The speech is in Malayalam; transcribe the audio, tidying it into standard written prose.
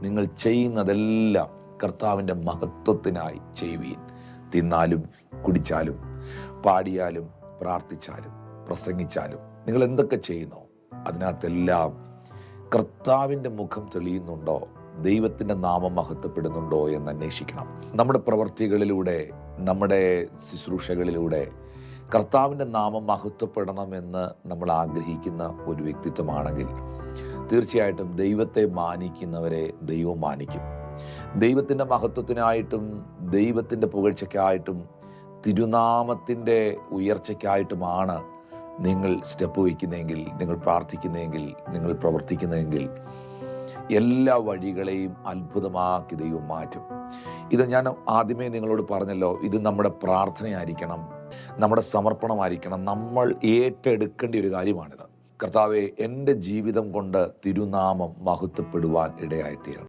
നിങ്ങൾ ചെയ്യുന്നതെല്ലാം കർത്താവിൻ്റെ മഹത്വത്തിനായി ചെയ്യുവീൻ. തിന്നാലും കുടിച്ചാലും പാടിയാലും പ്രാർത്ഥിച്ചാലും പ്രസംഗിച്ചാലും നിങ്ങൾ എന്തൊക്കെ ചെയ്യുന്നോ അതിനകത്തെല്ലാം കർത്താവിൻ്റെ മുഖം തെളിയുന്നുണ്ടോ, ദൈവത്തിൻ്റെ നാമം മഹത്വപ്പെടുന്നുണ്ടോ എന്ന് അന്വേഷിക്കണം. നമ്മുടെ പ്രവൃത്തികളിലൂടെ, നമ്മുടെ ശുശ്രൂഷകളിലൂടെ കർത്താവിൻ്റെ നാമം മഹത്വപ്പെടണമെന്ന് നമ്മൾ ആഗ്രഹിക്കുന്ന ഒരു വ്യക്തിത്വമാണെങ്കിൽ തീർച്ചയായിട്ടും ദൈവത്തെ മാനിക്കുന്നവരെ ദൈവം മാനിക്കും. ദൈവത്തിൻ്റെ മഹത്വത്തിനായിട്ടും ദൈവത്തിൻ്റെ പുകഴ്ചയ്ക്കായിട്ടും തിരുനാമത്തിൻ്റെ ഉയർച്ചയ്ക്കായിട്ടുമാണ് നിങ്ങൾ സ്റ്റെപ്പ് വയ്ക്കുന്നതെങ്കിൽ, നിങ്ങൾ പ്രാർത്ഥിക്കുന്നതെങ്കിൽ, നിങ്ങൾ പ്രവർത്തിക്കുന്നതെങ്കിൽ എല്ലാ വഴികളെയും അത്ഭുതമാക്കി ദൈവം മാറ്റും. ഇത് ഞാൻ ആദ്യമേ നിങ്ങളോട് പറഞ്ഞല്ലോ, ഇത് നമ്മുടെ പ്രാർത്ഥനയായിരിക്കണം, നമ്മുടെ സമർപ്പണമായിരിക്കണം, നമ്മൾ ഏറ്റെടുക്കേണ്ട ഒരു കാര്യമാണിത്. കർത്താവേ, എൻ്റെ ജീവിതം കൊണ്ട് തിരുനാമം മഹത്വപ്പെടുവാൻ ഇടയായിത്തീരണം.